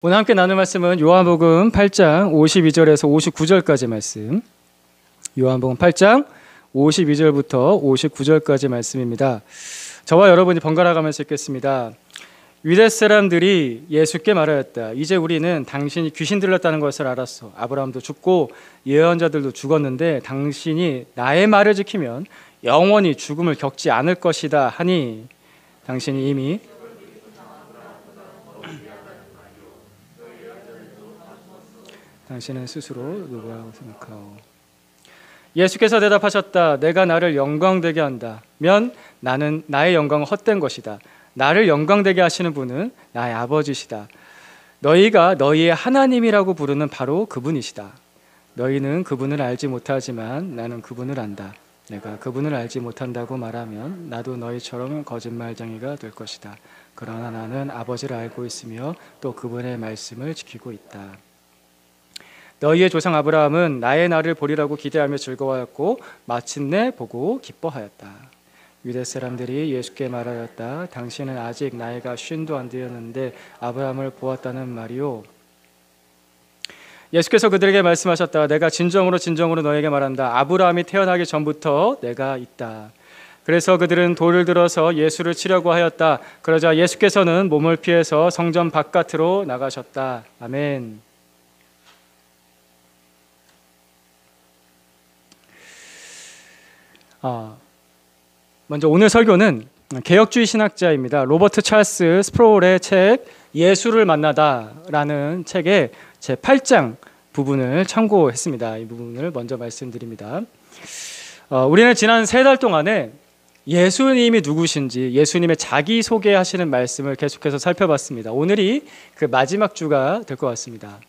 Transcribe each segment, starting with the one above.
오늘 함께 나눌 말씀은 요한복음 8장 52절에서 59절까지 말씀. 요한복음 8장 52절부터 59절까지 말씀입니다. 저와 여러분이 번갈아 가면서 읽겠습니다. 유대 사람들이 예수께 말하였다. 이제 우리는 당신이 귀신 들렸다는 것을 알았어. 아브라함도 죽고 예언자들도 죽었는데 당신이 나의 말을 지키면 영원히 죽음을 겪지 않을 것이다 하니 당신이 이미 당신은 스스로 누구라고 생각하오. 예수께서 대답하셨다. 내가 나를 영광되게 한다면 나는 나의 영광은 헛된 것이다. 나를 영광되게 하시는 분은 나의 아버지시다. 너희가 너희의 하나님이라고 부르는 바로 그분이시다. 너희는 그분을 알지 못하지만 나는 그분을 안다. 내가 그분을 알지 못한다고 말하면 나도 너희처럼 거짓말쟁이가 될 것이다. 그러나 나는 아버지를 알고 있으며 또 그분의 말씀을 지키고 있다. 너희의 조상 아브라함은 나의 날을 보리라고 기대하며 즐거워하였고 마침내 보고 기뻐하였다. 유대 사람들이 예수께 말하였다. 당신은 아직 나이가 50도 안 되었는데 아브라함을 보았다는 말이요. 예수께서 그들에게 말씀하셨다. 내가 진정으로 너에게 말한다. 아브라함이 태어나기 전부터 내가 있다. 그래서 그들은 돌을 들어서 예수를 치려고 하였다. 그러자 예수께서는 몸을 피해서 성전 바깥으로 나가셨다. 아멘. 먼저 오늘 설교는 개혁주의 신학자입니다. 로버트 찰스 스프롤의 책 예수를 만나다라는 책의 제 8장 부분을 참고했습니다. 이 부분을 먼저 말씀드립니다. 우리는 지난 3달 동안에 예수님이 누구신지 예수님의 자기소개하시는 말씀을 계속해서 살펴봤습니다. 오늘이 그 마지막 주가 될 것 같습니다.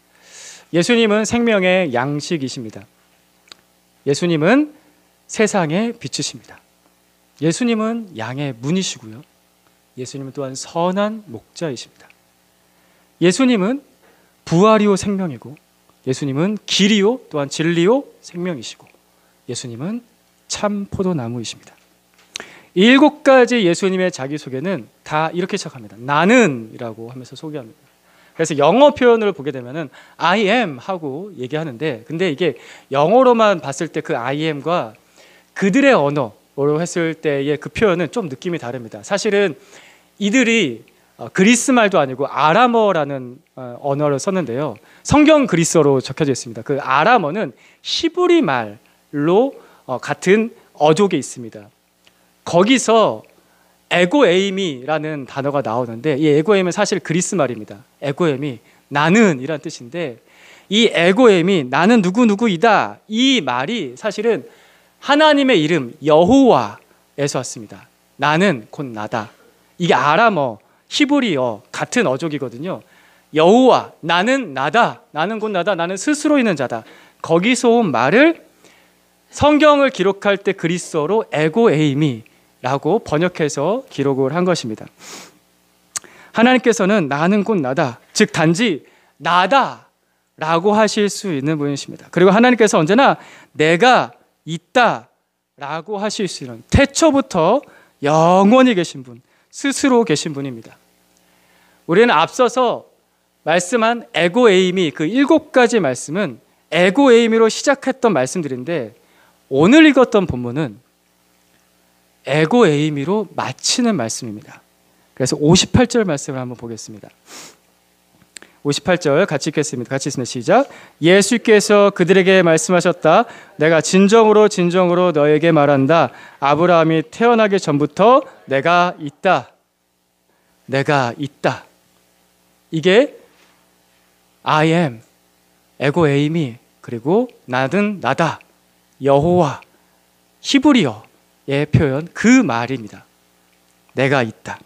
예수님은 생명의 양식이십니다. 예수님은 세상의 빛이십니다. 예수님은 양의 문이시고요. 예수님은 또한 선한 목자이십니다. 예수님은 부활이요 생명이고 예수님은 길이요 또한 진리요 생명이시고 예수님은 참 포도나무이십니다. 이 7가지 예수님의 자기소개는 다 이렇게 시작합니다. 나는 이라고 하면서 소개합니다. 그래서 영어 표현을 보게 되면은 I am 하고 얘기하는데 근데 이게 영어로만 봤을 때 그 I am과 그들의 언어로 했을 때의 그 표현은 좀 느낌이 다릅니다. 사실은 이들이 그리스 말도 아니고 아람어라는 언어를 썼는데요. 성경 그리스어로 적혀져 있습니다. 그 아람어는 히브리 말로 같은 어족에 있습니다. 거기서 에고에이미라는 단어가 나오는데 이 에고에이미는 사실 그리스 말입니다. 에고에이미, 나는 이란 뜻인데 이 에고에이미, 나는 누구누구이다 이 말이 사실은 하나님의 이름 여호와에서 왔습니다. 나는 곧 나다. 이게 아람어, 히브리어 같은 어족이거든요. 여호와, 나는 나다. 나는 곧 나다. 나는 스스로 있는 자다. 거기서 온 말을 성경을 기록할 때 그리스어로 에고에이미라고 번역해서 기록을 한 것입니다. 하나님께서는 나는 곧 나다. 즉 단지 나다라고 하실 수 있는 분이십니다. 그리고 하나님께서 언제나 내가 있다라고 하실 수 있는 태초부터 영원히 계신 분, 스스로 계신 분입니다. 우리는 앞서서 말씀한 에고에이미 그 7가지 말씀은 에고에이미로 시작했던 말씀들인데 오늘 읽었던 본문은 에고에이미로 마치는 말씀입니다. 그래서 58절 말씀을 한번 보겠습니다. 58절 같이 읽겠습니다. 같이 읽습니다. 시작. 예수께서 그들에게 말씀하셨다. 내가 진정으로 너에게 말한다. 아브라함이 태어나기 전부터 내가 있다. 내가 있다. 이게 I am, 에고에이미, 그리고 나는 나다, 여호와, 히브리어의 표현 그 말입니다. 내가 있다.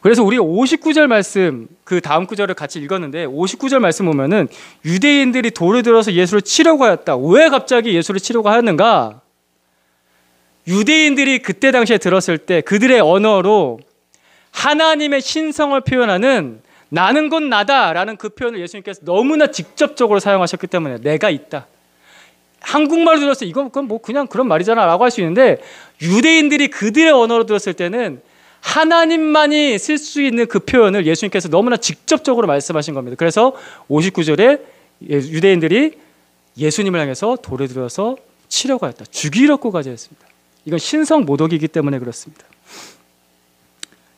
그래서 우리 59절 말씀 그 다음 구절을 같이 읽었는데 59절 말씀 보면은 유대인들이 돌을 들어서 예수를 치려고 하였다. 왜 갑자기 예수를 치려고 하였는가? 유대인들이 그때 당시에 들었을 때 그들의 언어로 하나님의 신성을 표현하는 나는 곧 나다라는 그 표현을 예수님께서 너무나 직접적으로 사용하셨기 때문에 내가 있다. 한국말로 들었을 때 이건 뭐 그냥 그런 말이잖아 라고 할 수 있는데 유대인들이 그들의 언어로 들었을 때는 하나님만이 쓸 수 있는 그 표현을 예수님께서 너무나 직접적으로 말씀하신 겁니다. 그래서 59절에 유대인들이 예수님을 향해서 돌을 들어서 치려고 했다. 죽이려고까지 했습니다. 이건 신성 모독이기 때문에 그렇습니다.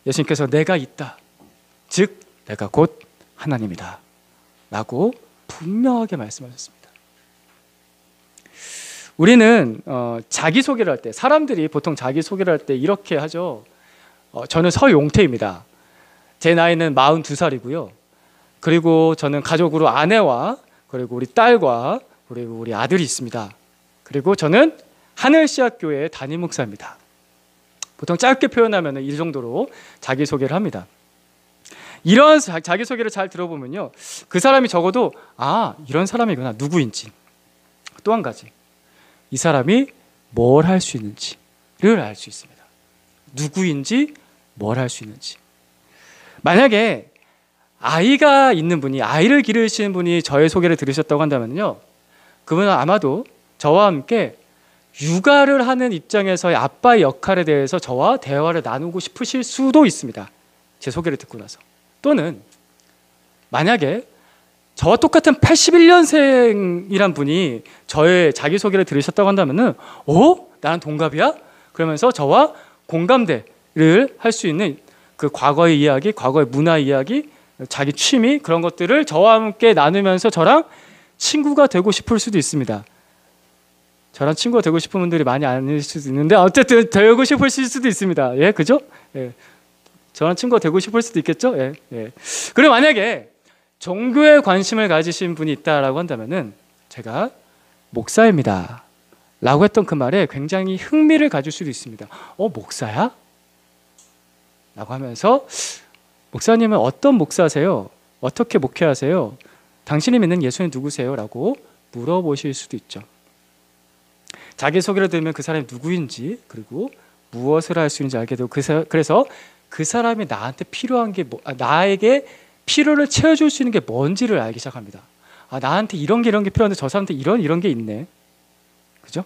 예수님께서 내가 있다. 즉 내가 곧 하나님이다. 라고 분명하게 말씀하셨습니다. 우리는 자기소개를 할 때, 사람들이 보통 자기소개를 할 때 이렇게 하죠. 저는 서용태입니다. 제 나이는 42살이고요. 그리고 저는 가족으로 아내와 그리고 우리 딸과 그리고 우리 아들이 있습니다. 그리고 저는 하늘시학교의 담임 목사입니다. 보통 짧게 표현하면 이 정도로 자기소개를 합니다. 이런 자기소개를 잘 들어보면요, 그 사람이 적어도 이런 사람이구나, 누구인지. 또 한 가지, 이 사람이 뭘 할 수 있는지를 알 수 있습니다. 누구인지, 뭘 할 수 있는지. 만약에 아이가 있는 분이, 아이를 기르시는 분이 저의 소개를 들으셨다고 한다면요, 그분은 아마도 저와 함께 육아를 하는 입장에서의 아빠의 역할에 대해서 저와 대화를 나누고 싶으실 수도 있습니다. 제 소개를 듣고 나서. 또는 만약에 저와 똑같은 81년생이란 분이 저의 자기소개를 들으셨다고 한다면은 나랑 동갑이야? 그러면서 저와 공감대를 할 수 있는 그 과거의 이야기, 과거의 문화 이야기, 자기 취미, 그런 것들을 저와 함께 나누면서 저랑 친구가 되고 싶을 수도 있습니다. 저랑 친구가 되고 싶은 분들이 많이 아닐 수도 있는데 어쨌든 되고 싶을 수도 있습니다. 예, 그죠? 예. 저랑 친구가 되고 싶을 수도 있겠죠? 예. 예. 그리고 만약에 종교에 관심을 가지신 분이 있다라고 한다면은 제가 목사입니다. 라고 했던 그 말에 굉장히 흥미를 가질 수도 있습니다. 목사야? 라고 하면서 목사님은 어떤 목사세요? 어떻게 목회하세요? 당신이 믿는 예수님 누구세요? 라고 물어보실 수도 있죠. 자기소개를 들으면 그 사람이 누구인지, 그리고 무엇을 할 수 있는지 알게 되고, 그래서 그 사람이 나한테 필요한 게 나에게 필요를 채워줄 수 있는 게 뭔지를 알기 시작합니다. 나한테 이런 게 필요한데 저 사람한테 이런 게 있네. 그죠?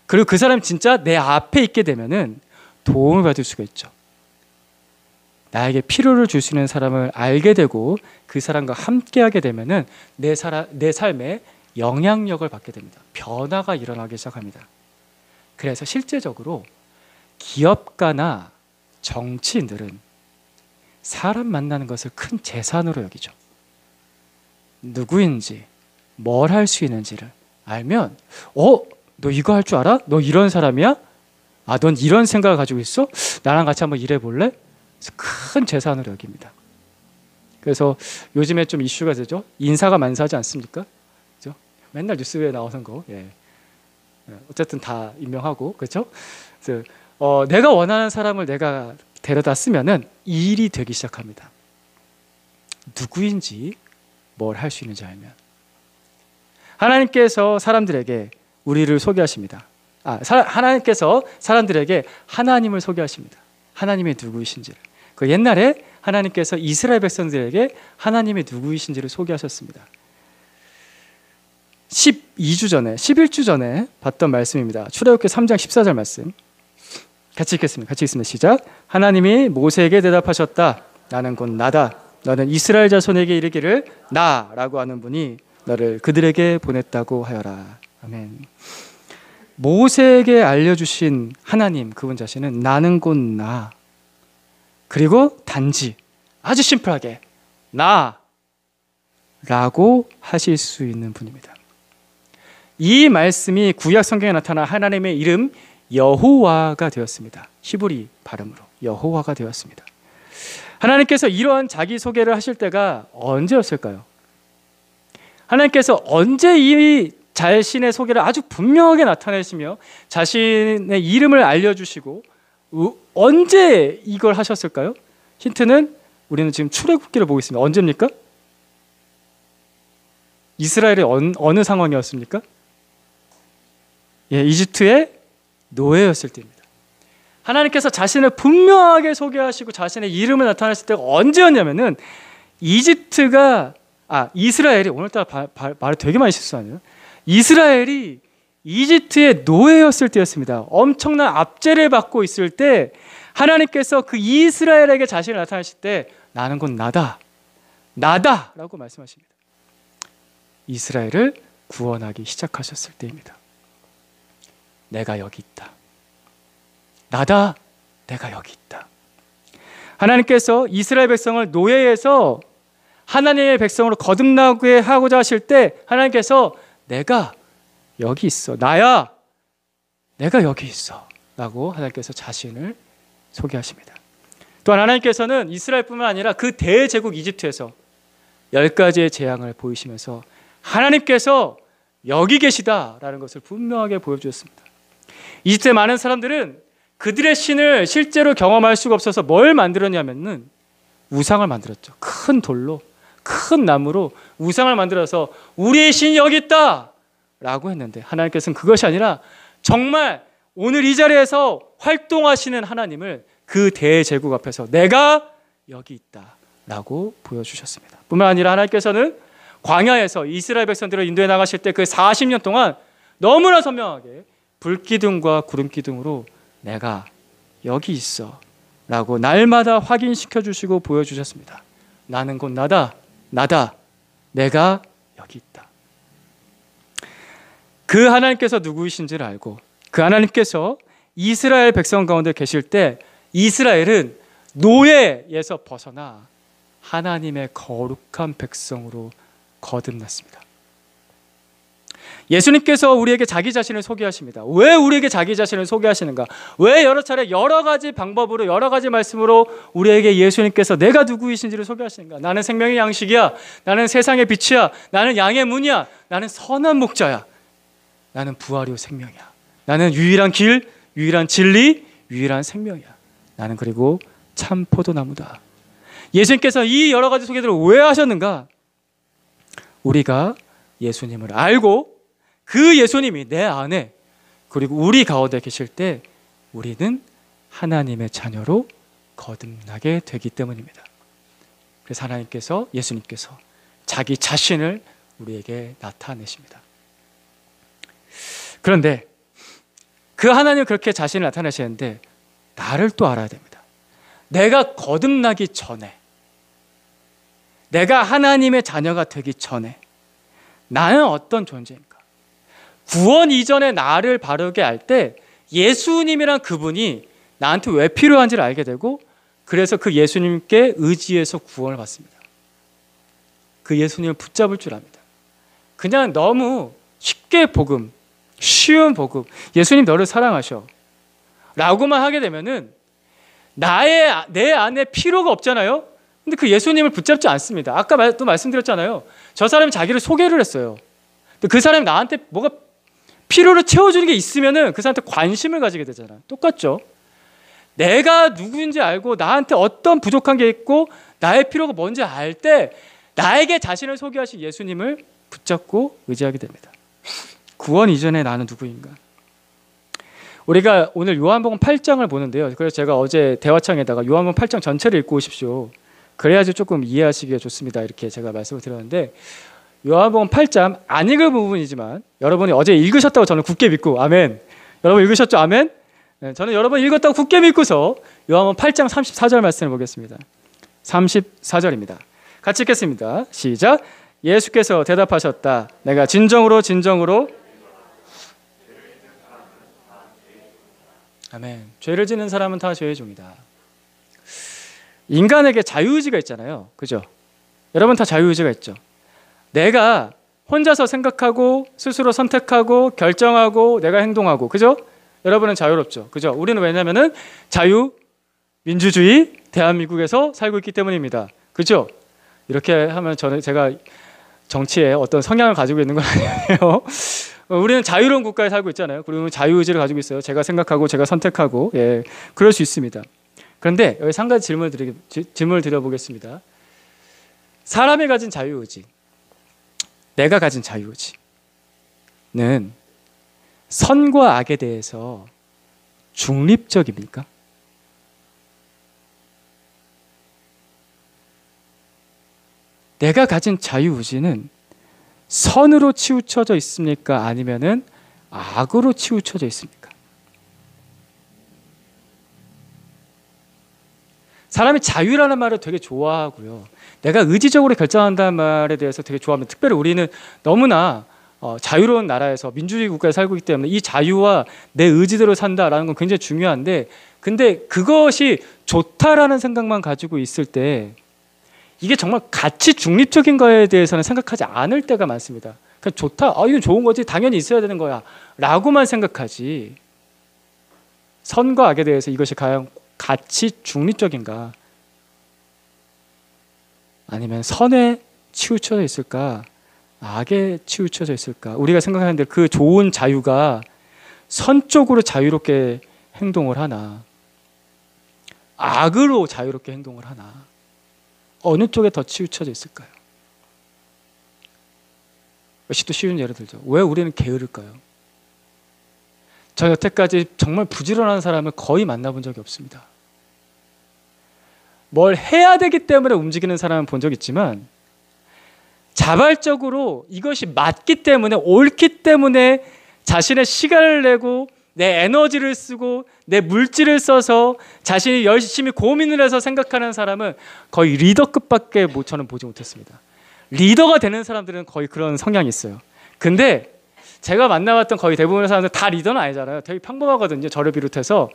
그리고 그 사람이 진짜 내 앞에 있게 되면은 도움을 받을 수가 있죠. 나에게 필요를 줄 수 있는 사람을 알게 되고 그 사람과 함께하게 되면은 내 삶에 영향력을 받게 됩니다. 변화가 일어나기 시작합니다. 그래서 실제적으로 기업가나 정치인들은 사람 만나는 것을 큰 재산으로 여기죠. 누구인지, 뭘 할 수 있는지를 알면 너 이거 할 줄 알아? 너 이런 사람이야? 넌 이런 생각을 가지고 있어? 나랑 같이 한번 일해볼래? 큰 재산으로 여깁니다. 그래서 요즘에 좀 이슈가 되죠. 인사가 만사하지 않습니까? 그죠? 맨날 뉴스에 나오는 거. 예. 어쨌든 다 임명하고, 그렇죠? 그래서 내가 원하는 사람을 내가 데려다 쓰면은 일이 되기 시작합니다. 누구인지, 뭘 할 수 있는지 알면. 하나님께서 사람들에게 우리를 소개하십니다. 하나님께서 사람들에게 하나님을 소개하십니다. 하나님이 누구이신지를. 그 옛날에 하나님께서 이스라엘 백성들에게 하나님이 누구이신지를 소개하셨습니다. 11주 전에 봤던 말씀입니다. 출애굽기 3장 14절 말씀. 같이 읽겠습니다. 시작. 하나님이 모세에게 대답하셨다. 나는 곧 나다. 너는 이스라엘 자손에게 이르기를 나라고 하는 분이 너를 그들에게 보냈다고 하여라. 아멘. 모세에게 알려주신 하나님, 그분 자신은 나는 곧 나. 그리고 단지 아주 심플하게 나라고 하실 수 있는 분입니다. 이 말씀이 구약 성경에 나타난 하나님의 이름 여호와가 되었습니다. 히브리 발음으로 여호와가 되었습니다. 하나님께서 이러한 자기소개를 하실 때가 언제였을까요? 하나님께서 언제 이 자신의 소개를 아주 분명하게 나타내시며 자신의 이름을 알려주시고 언제 이걸 하셨을까요? 힌트는 우리는 지금 출애굽기를 보고 있습니다. 언제입니까? 이스라엘의 어느 상황이었습니까? 이집트의 노예였을 때입니다. 하나님께서 자신을 분명하게 소개하시고 자신의 이름을 나타내실 때가 언제였냐면은 이스라엘이, 오늘따라 말을 되게 많이 실수하네요. 이스라엘이 이집트의 노예였을 때였습니다. 엄청난 압제를 받고 있을 때 하나님께서 그 이스라엘에게 자신을 나타내실 때 나는 곧 나다, 나다 라고 말씀하십니다. 이스라엘을 구원하기 시작하셨을 때입니다. 내가 여기 있다, 나다, 내가 여기 있다. 하나님께서 이스라엘 백성을 노예에서 하나님의 백성으로 거듭나게 하고자 하실 때 하나님께서 내가 여기 있어, 나야, 내가 여기 있어 라고 하나님께서 자신을 소개하십니다. 또한 하나님께서는 이스라엘뿐만 아니라 그 대제국 이집트에서 10가지의 재앙을 보이시면서 하나님께서 여기 계시다라는 것을 분명하게 보여주셨습니다. 이집트의 많은 사람들은 그들의 신을 실제로 경험할 수가 없어서 뭘 만들었냐면은 우상을 만들었죠. 큰 돌로, 큰 나무로 우상을 만들어서 우리의 신이 여기 있다 라고 했는데 하나님께서는 그것이 아니라 정말 오늘 이 자리에서 활동하시는 하나님을 그 대제국 앞에서 내가 여기 있다 라고 보여주셨습니다. 뿐만 아니라 하나님께서는 광야에서 이스라엘 백성들을 인도해 나가실 때 그 40년 동안 너무나 선명하게 불기둥과 구름기둥으로 내가 여기 있어 라고 날마다 확인시켜 주시고 보여주셨습니다. 나는 곧 나다, 나다, 내가 여기 있다. 그 하나님께서 누구이신지를 알고 그 하나님께서 이스라엘 백성 가운데 계실 때 이스라엘은 노예에서 벗어나 하나님의 거룩한 백성으로 거듭났습니다. 예수님께서 우리에게 자기 자신을 소개하십니다. 왜 우리에게 자기 자신을 소개하시는가? 왜 여러 차례 여러 가지 방법으로 여러 가지 말씀으로 우리에게 예수님께서 내가 누구이신지를 소개하시는가? 나는 생명의 양식이야. 나는 세상의 빛이야. 나는 양의 문이야. 나는 선한 목자야. 나는 부활이요 생명이야. 나는 유일한 길, 유일한 진리, 유일한 생명이야. 나는 그리고 참 포도나무다. 예수님께서 이 여러 가지 소개들을 왜 하셨는가? 우리가 예수님을 알고 그 예수님이 내 안에 그리고 우리 가운데 계실 때 우리는 하나님의 자녀로 거듭나게 되기 때문입니다. 그래서 하나님께서, 예수님께서 자기 자신을 우리에게 나타내십니다. 그런데 그 하나님 그렇게 자신을 나타내시는데 나를 또 알아야 됩니다. 내가 거듭나기 전에, 내가 하나님의 자녀가 되기 전에 나는 어떤 존재인가? 구원 이전에 나를 바르게 할 때 예수님이란 그분이 나한테 왜 필요한지를 알게 되고 그래서 그 예수님께 의지해서 구원을 받습니다. 그 예수님을 붙잡을 줄 압니다. 그냥 너무 쉽게 복음, 쉬운 복음, 예수님 너를 사랑하셔 라고만 하게 되면은 내 안에 필요가 없잖아요. 근데 그 예수님을 붙잡지 않습니다. 아까 또 말씀드렸잖아요. 저 사람이 자기를 소개를 했어요. 근데 그 사람이 나한테 뭐가 필요를 채워주는 게 있으면은 그 사람한테 관심을 가지게 되잖아요. 똑같죠. 내가 누구인지 알고 나한테 어떤 부족한 게 있고 나의 필요가 뭔지 알 때 나에게 자신을 소개하신 예수님을 붙잡고 의지하게 됩니다. 구원 이전에 나는 누구인가? 우리가 오늘 요한복음 8장을 보는데요. 그래서 제가 어제 대화창에다가 요한복음 8장 전체를 읽고 오십시오. 그래야지 조금 이해하시기가 좋습니다. 이렇게 제가 말씀을 드렸는데 요한복음 8장 안 읽은 부분이지만 여러분이 어제 읽으셨다고 저는 굳게 믿고 아멘. 여러분 읽으셨죠? 아멘. 네, 저는 여러분 읽었다고 굳게 믿고서 요한복음 8장 34절 말씀을 보겠습니다. 34절입니다. 같이 읽겠습니다. 시작. 예수께서 대답하셨다. 내가 진정으로 아멘. 죄를 짓는 사람은 다 죄의 종이다. 인간에게 자유의지가 있잖아요. 그죠? 여러분 다 자유의지가 있죠. 내가 혼자서 생각하고 스스로 선택하고 결정하고 내가 행동하고, 그죠? 여러분은 자유롭죠. 그죠? 우리는 왜냐면은 자유, 민주주의, 대한민국에서 살고 있기 때문입니다. 그죠? 이렇게 하면 제가 정치에 어떤 성향을 가지고 있는 건 아니에요. 우리는 자유로운 국가에 살고 있잖아요. 그리고 자유의지를 가지고 있어요. 제가 생각하고 제가 선택하고, 예, 그럴 수 있습니다. 그런데 여기 한 가지 질문을 드려보겠습니다. 사람이 가진 자유의지, 내가 가진 자유의지는 선과 악에 대해서 중립적입니까? 내가 가진 자유의지는 선으로 치우쳐져 있습니까? 아니면은 악으로 치우쳐져 있습니까? 사람이 자유라는 말을 되게 좋아하고요. 내가 의지적으로 결정한다는 말에 대해서 되게 좋아합니다. 특별히 우리는 너무나 자유로운 나라에서 민주주의 국가에 살고 있기 때문에 이 자유와 내 의지대로 산다라는 건 굉장히 중요한데, 근데 그것이 좋다라는 생각만 가지고 있을 때 이게 정말 가치 중립적인 거에 대해서는 생각하지 않을 때가 많습니다. 그냥 좋다, 이건 좋은 거지, 당연히 있어야 되는 거야 라고만 생각하지, 선과 악에 대해서 이것이 과연 가치 중립적인가, 아니면 선에 치우쳐져 있을까, 악에 치우쳐져 있을까. 우리가 생각하는데 그 좋은 자유가 선 쪽으로 자유롭게 행동을 하나, 악으로 자유롭게 행동을 하나, 어느 쪽에 더 치우쳐져 있을까요? 역시 또 쉬운 예를 들죠. 왜 우리는 게으를까요? 저 여태까지 정말 부지런한 사람을 거의 만나본 적이 없습니다. 뭘 해야 되기 때문에 움직이는 사람은 본 적 있지만, 자발적으로 이것이 맞기 때문에, 옳기 때문에 자신의 시간을 내고 내 에너지를 쓰고 내 물질을 써서 자신이 열심히 고민을 해서 생각하는 사람은 거의 리더급밖에 저는 보지 못했습니다. 리더가 되는 사람들은 거의 그런 성향이 있어요. 근데 제가 만나봤던 거의 대부분의 사람들 다 리더는 아니잖아요. 되게 평범하거든요. 저를 비롯해서.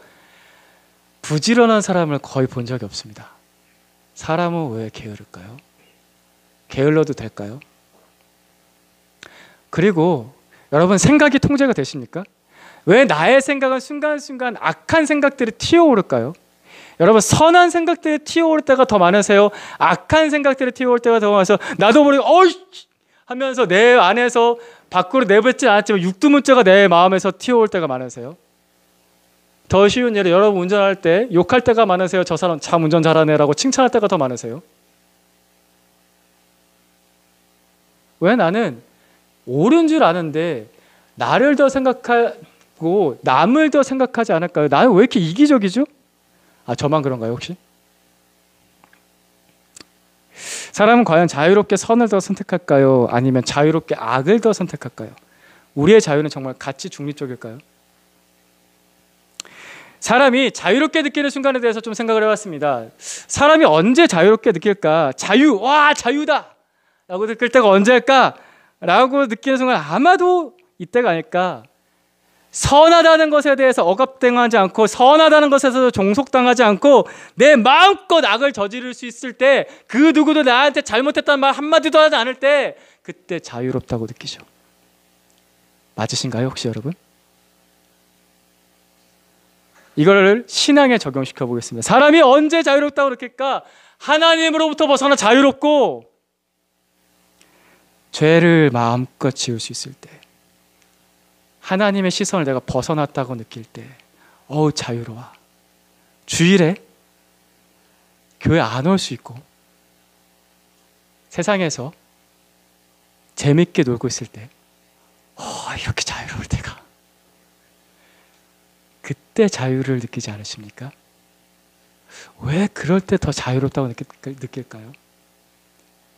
부지런한 사람을 거의 본 적이 없습니다. 사람은 왜 게으를까요? 게을러도 될까요? 그리고 여러분, 생각이 통제가 되십니까? 왜 나의 생각은 순간순간 악한 생각들이 튀어오를까요? 여러분, 선한 생각들이 튀어오를 때가 더 많으세요? 악한 생각들이 튀어올 때가 더 많아서 나도 모르게 하면서 내 안에서 밖으로 내뱉지 않았지만 육두문자가 내 마음에서 튀어올 때가 많으세요? 더 쉬운 예로, 여러분 운전할 때 욕할 때가 많으세요? 저 사람 참 운전 잘하네라고 칭찬할 때가 더 많으세요? 왜 나는 옳은 줄 아는데 나를 더 생각하고 남을 더 생각하지 않을까요? 나는 왜 이렇게 이기적이죠? 저만 그런가요 혹시? 사람은 과연 자유롭게 선을 더 선택할까요? 아니면 자유롭게 악을 더 선택할까요? 우리의 자유는 정말 가치 중립적일까요? 사람이 자유롭게 느끼는 순간에 대해서 좀 생각을 해봤습니다. 사람이 언제 자유롭게 느낄까? 자유, 와 자유다! 라고 느낄 때가 언제일까? 라고 느끼는 순간 아마도 이때가 아닐까. 선하다는 것에 대해서 억압당하지 않고, 선하다는 것에서 종속당하지 않고 내 마음껏 악을 저지를 수 있을 때, 그 누구도 나한테 잘못했다는 말 한마디도 하지 않을 때, 그때 자유롭다고 느끼죠. 맞으신가요 혹시 여러분? 이거를 신앙에 적용시켜 보겠습니다. 사람이 언제 자유롭다고 느낄까? 하나님으로부터 벗어나 자유롭고 죄를 마음껏 지을 수 있을 때, 하나님의 시선을 내가 벗어났다고 느낄 때, 자유로워. 주일에 교회 안 올 수 있고 세상에서 재밌게 놀고 있을 때, 이렇게 자유로울 때가, 그때 자유를 느끼지 않으십니까? 왜 그럴 때 더 자유롭다고 느낄까요?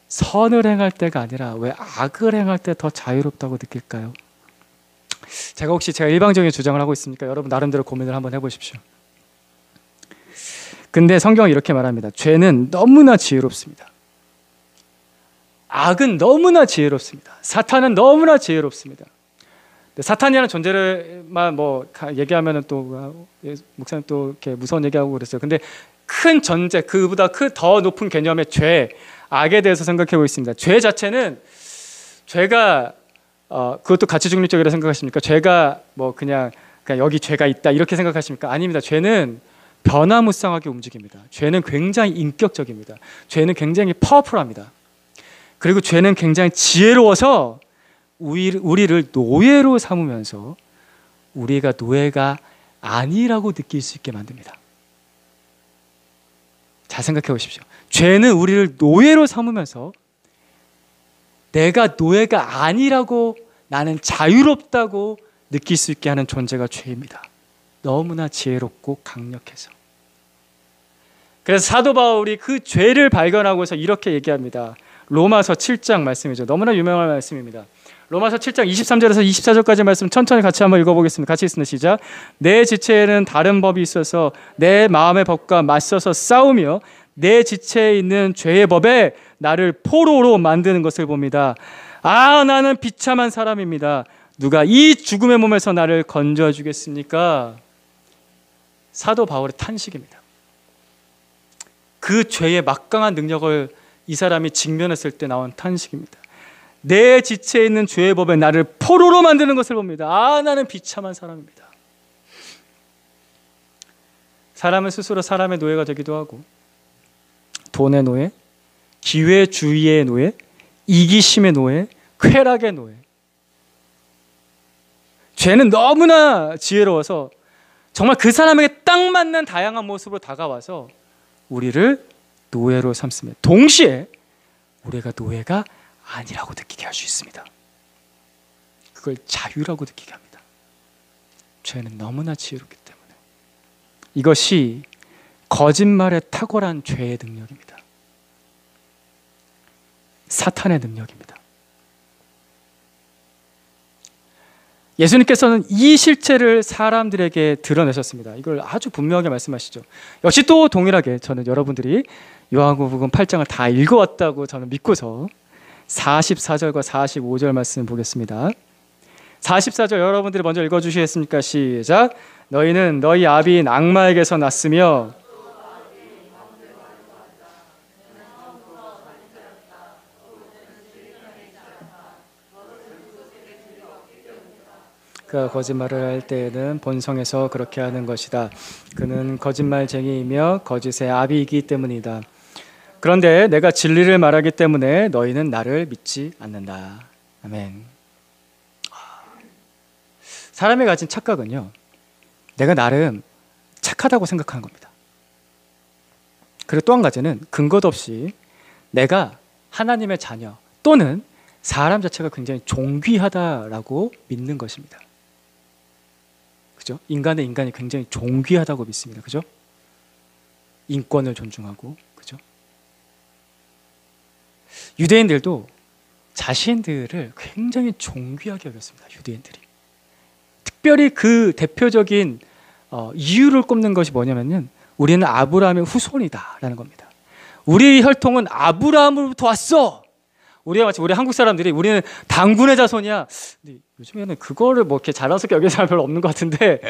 선을 행할 때가 아니라 왜 악을 행할 때 더 자유롭다고 느낄까요? 제가 일방적인 주장을 하고 있습니까? 여러분 나름대로 고민을 한번 해보십시오. 근데 성경은 이렇게 말합니다. 죄는 너무나 지혜롭습니다. 악은 너무나 지혜롭습니다. 사탄은 너무나 지혜롭습니다. 사탄이라는 존재를만 얘기하면은 또 목사님 또 이렇게 무서운 얘기하고 그랬어요. 근데 큰 전제, 그보다 더 높은 개념의 죄, 악에 대해서 생각해 보겠습니다. 죄 자체는, 죄가 그것도 가치 중립적이라 생각하십니까? 죄가 그냥 여기 죄가 있다 이렇게 생각하십니까? 아닙니다. 죄는 변화무쌍하게 움직입니다. 죄는 굉장히 인격적입니다. 죄는 굉장히 파워풀합니다. 그리고 죄는 굉장히 지혜로워서 우리를 노예로 삼으면서 우리가 노예가 아니라고 느낄 수 있게 만듭니다. 잘 생각해 보십시오. 죄는 우리를 노예로 삼으면서 내가 노예가 아니라고, 나는 자유롭다고 느낄 수 있게 하는 존재가 죄입니다. 너무나 지혜롭고 강력해서. 그래서 사도 바울이 그 죄를 발견하고서 이렇게 얘기합니다. 로마서 7장 말씀이죠. 너무나 유명한 말씀입니다. 로마서 7장 23절에서 24절까지 말씀 천천히 같이 한번 읽어보겠습니다. 같이 있습니다. 시작. 내 지체에는 다른 법이 있어서 내 마음의 법과 맞서서 싸우며 내 지체에 있는 죄의 법에 나를 포로로 만드는 것을 봅니다. 아, 나는 비참한 사람입니다. 누가 이 죽음의 몸에서 나를 건져 주겠습니까? 사도 바울의 탄식입니다. 그 죄의 막강한 능력을 이 사람이 직면했을 때 나온 탄식입니다. 내 지체에 있는 죄의 법에 나를 포로로 만드는 것을 봅니다. 아, 나는 비참한 사람입니다. 사람은 스스로 사람의 노예가 되기도 하고, 돈의 노예, 기회주의의 노예, 이기심의 노예, 쾌락의 노예. 죄는 너무나 지혜로워서 정말 그 사람에게 딱 맞는 다양한 모습으로 다가와서 우리를 노예로 삼습니다. 동시에 우리가 노예가 아니라고 느끼게 할 수 있습니다. 그걸 자유라고 느끼게 합니다. 죄는 너무나 지혜롭기 때문에. 이것이 거짓말에 탁월한 죄의 능력입니다. 사탄의 능력입니다. 예수님께서는 이 실체를 사람들에게 드러내셨습니다. 이걸 아주 분명하게 말씀하시죠. 역시 또 동일하게 저는 여러분들이 요한복음 8장을 다 읽어왔다고 저는 믿고서 44절과 45절 말씀 보겠습니다. 44절 여러분들이 먼저 읽어주시겠습니까? 시작. 너희는 너희 아비인 악마에게서 났으며 그가 거짓말을 할 때에는 본성에서 그렇게 하는 것이다. 그는 거짓말쟁이이며 거짓의 아비이기 때문이다. 그런데 내가 진리를 말하기 때문에 너희는 나를 믿지 않는다. 아멘. 사람이 가진 착각은요, 내가 나름 착하다고 생각하는 겁니다. 그리고 또 한 가지는 근거도 없이 내가 하나님의 자녀 또는 사람 자체가 굉장히 존귀하다라고 믿는 것입니다. 그죠? 인간이 굉장히 존귀하다고 믿습니다. 그죠? 인권을 존중하고, 그죠? 유대인들도 자신들을 굉장히 존귀하게 여겼습니다. 유대인들이. 특별히 그 대표적인 이유를 꼽는 것이 뭐냐면은 우리는 아브라함의 후손이다라는 겁니다. 우리의 혈통은 아브라함으로부터 왔어. 우리가 마치 우리 한국 사람들이 우리는 당군의 자손이야. 근데 요즘에는 그거를 뭐 이렇게 자랑스럽게 여기는 사람 별로 없는 것 같은데,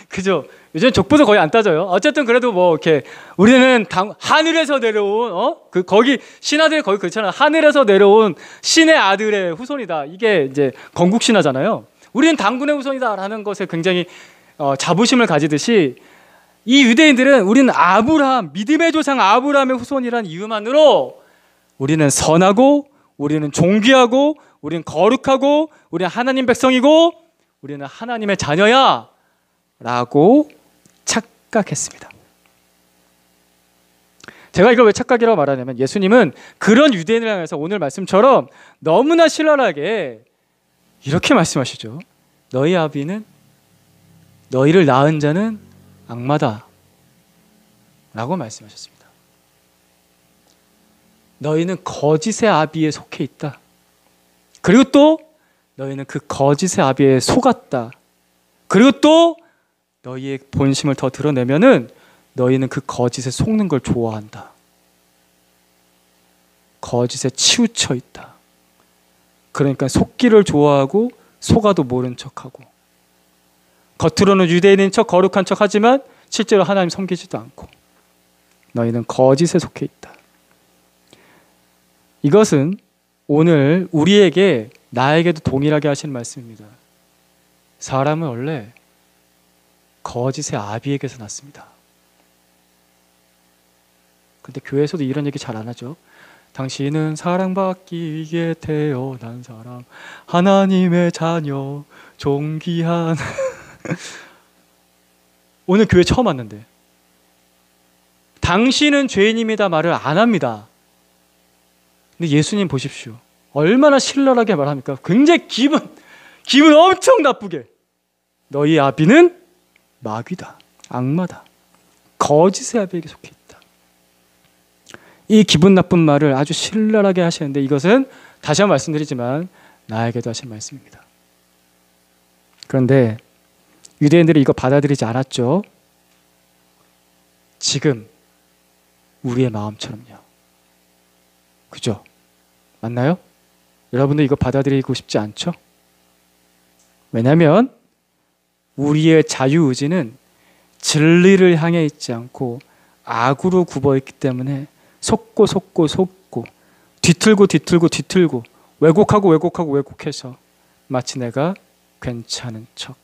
그죠? 요즘 족보도 거의 안 따져요. 어쨌든 그래도 뭐 이렇게 우리는 하늘에서 내려온 거기 신하들이 거기 그렇잖아. 하늘에서 내려온 신의 아들의 후손이다. 이게 이제 건국 신화잖아요. 우리는 당군의 후손이다라는 것에 굉장히 자부심을 가지듯이 이 유대인들은 우리는 아브라함, 믿음의 조상 아브라함의 후손이라는 이유만으로 우리는 선하고 우리는 존귀하고 우리는 거룩하고 우리는 하나님 백성이고 우리는 하나님의 자녀야 라고 착각했습니다. 제가 이걸 왜 착각이라고 말하냐면 예수님은 그런 유대인을 향해서 오늘 말씀처럼 너무나 신랄하게 이렇게 말씀하시죠. 너희 아비는 너희를 낳은 자는 악마다 라고 말씀하셨습니다. 너희는 거짓의 아비에 속해 있다. 그리고 또 너희는 그 거짓의 아비에 속았다. 그리고 또 너희의 본심을 더 드러내면은 너희는 그 거짓에 속는 걸 좋아한다. 거짓에 치우쳐 있다. 그러니까 속기를 좋아하고 속아도 모른 척하고 겉으로는 유대인인 척 거룩한 척 하지만 실제로 하나님 섬기지도 않고 너희는 거짓에 속해 있다. 이것은 오늘 우리에게 나에게도 동일하게 하시는 말씀입니다. 사람은 원래 거짓의 아비에게서 났습니다. 근데 교회에서도 이런 얘기 잘 안 하죠. 당신은 사랑받기 위해 태어난 사람, 하나님의 자녀, 존귀한 오늘 교회 처음 왔는데 당신은 죄인입니다 말을 안 합니다. 근데 예수님 보십시오. 얼마나 신랄하게 말합니까? 굉장히 기분 엄청 나쁘게. 너희 아비는 마귀다. 악마다. 거짓의 아비에게 속해 있다. 이 기분 나쁜 말을 아주 신랄하게 하시는데 이것은 다시 한번 말씀드리지만 나에게도 하신 말씀입니다. 그런데 유대인들이 이거 받아들이지 않았죠. 지금 우리의 마음처럼요. 그죠? 맞나요? 여러분도 이거 받아들이고 싶지 않죠? 왜냐하면 우리의 자유의지는 진리를 향해 있지 않고 악으로 굽어있기 때문에 속고 뒤틀고 왜곡해서 마치 내가 괜찮은 척.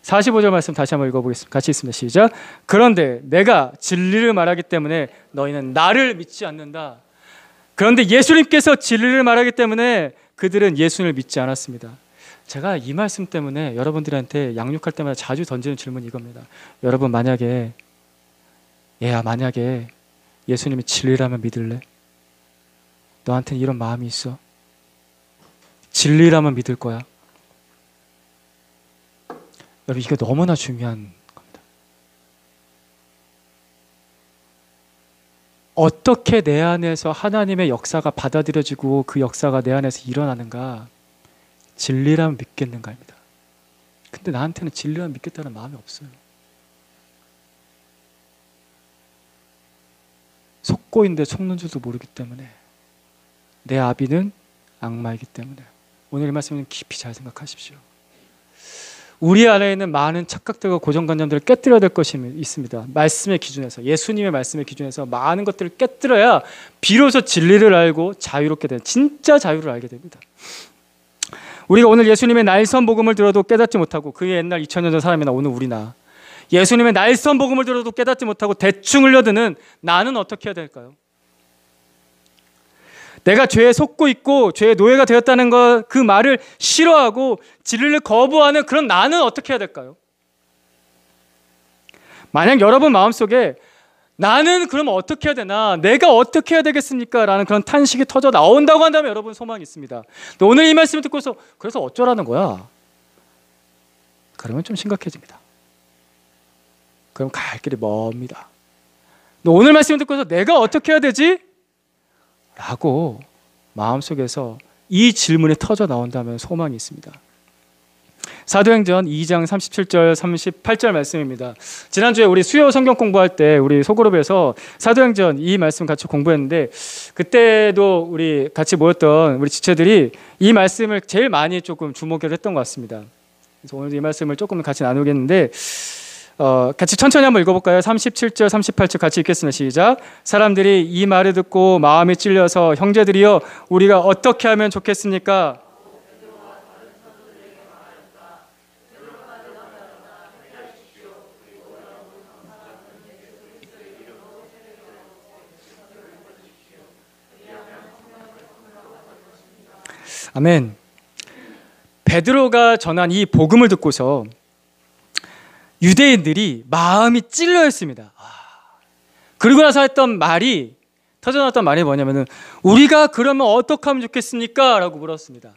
45절 말씀 다시 한번 읽어보겠습니다. 같이 있습니다. 시작. 그런데 내가 진리를 말하기 때문에 너희는 나를 믿지 않는다. 그런데 예수님께서 진리를 말하기 때문에 그들은 예수님을 믿지 않았습니다. 제가 이 말씀 때문에 여러분들한테 양육할 때마다 자주 던지는 질문이 이겁니다. 여러분 만약에 예수님이 진리라면 믿을래? 너한테는 이런 마음이 있어? 진리라면 믿을 거야? 여러분 이게 너무나 중요한 겁니다. 어떻게 내 안에서 하나님의 역사가 받아들여지고 그 역사가 내 안에서 일어나는가? 진리라면 믿겠는가입니다. 근데 나한테는 진리라면 믿겠다는 마음이 없어요. 속고 있는데 속는 줄도 모르기 때문에, 내 아비는 악마이기 때문에. 오늘 이 말씀은 깊이 잘 생각하십시오. 우리 안에 있는 많은 착각들과 고정관념들을 깨뜨려야 될 것이 있습니다. 말씀의 기준에서, 예수님의 말씀의 기준에서 많은 것들을 깨뜨려야 비로소 진리를 알고 자유롭게 되는, 진짜 자유를 알게 됩니다. 우리가 오늘 예수님의 날선 복음을 들어도 깨닫지 못하고, 그 옛날 2000년 전 사람이나 오늘 우리나 예수님의 날선 복음을 들어도 깨닫지 못하고 대충 흘려드는 나는 어떻게 해야 될까요? 내가 죄에 속고 있고 죄의 노예가 되었다는 것, 그 말을 싫어하고 진리를 거부하는 그런 나는 어떻게 해야 될까요? 만약 여러분 마음속에 나는 그러면 어떻게 해야 되나, 내가 어떻게 해야 되겠습니까? 라는 그런 탄식이 터져 나온다고 한다면 여러분 소망이 있습니다. 근데 오늘 이 말씀을 듣고서 그래서 어쩌라는 거야? 그러면 좀 심각해집니다. 그럼 갈 길이 멉니다. 근데 오늘 말씀을 듣고서 내가 어떻게 해야 되지? 라고 마음속에서 이 질문이 터져 나온다면 소망이 있습니다. 사도행전 2장 37절 38절 말씀입니다. 지난주에 우리 수요 성경 공부할 때 우리 소그룹에서 사도행전 이 말씀 같이 공부했는데, 그때도 우리 같이 모였던 우리 지체들이 이 말씀을 제일 많이 조금 주목을 했던 것 같습니다. 그래서 오늘 이 말씀을 조금 같이 나누겠는데, 같이 천천히 한번 읽어볼까요? 37절 38절 같이 읽겠습니다. 시작. 사람들이 이 말을 듣고 마음이 찔려서 형제들이여 우리가 어떻게 하면 좋겠습니까? 아멘. 베드로가 전한 이 복음을 듣고서 유대인들이 마음이 찔려있습니다. 그리고 나서 했던 말이, 터져나왔던 말이 뭐냐면은 우리가 그러면 어떻게 하면 좋겠습니까? 라고 물었습니다.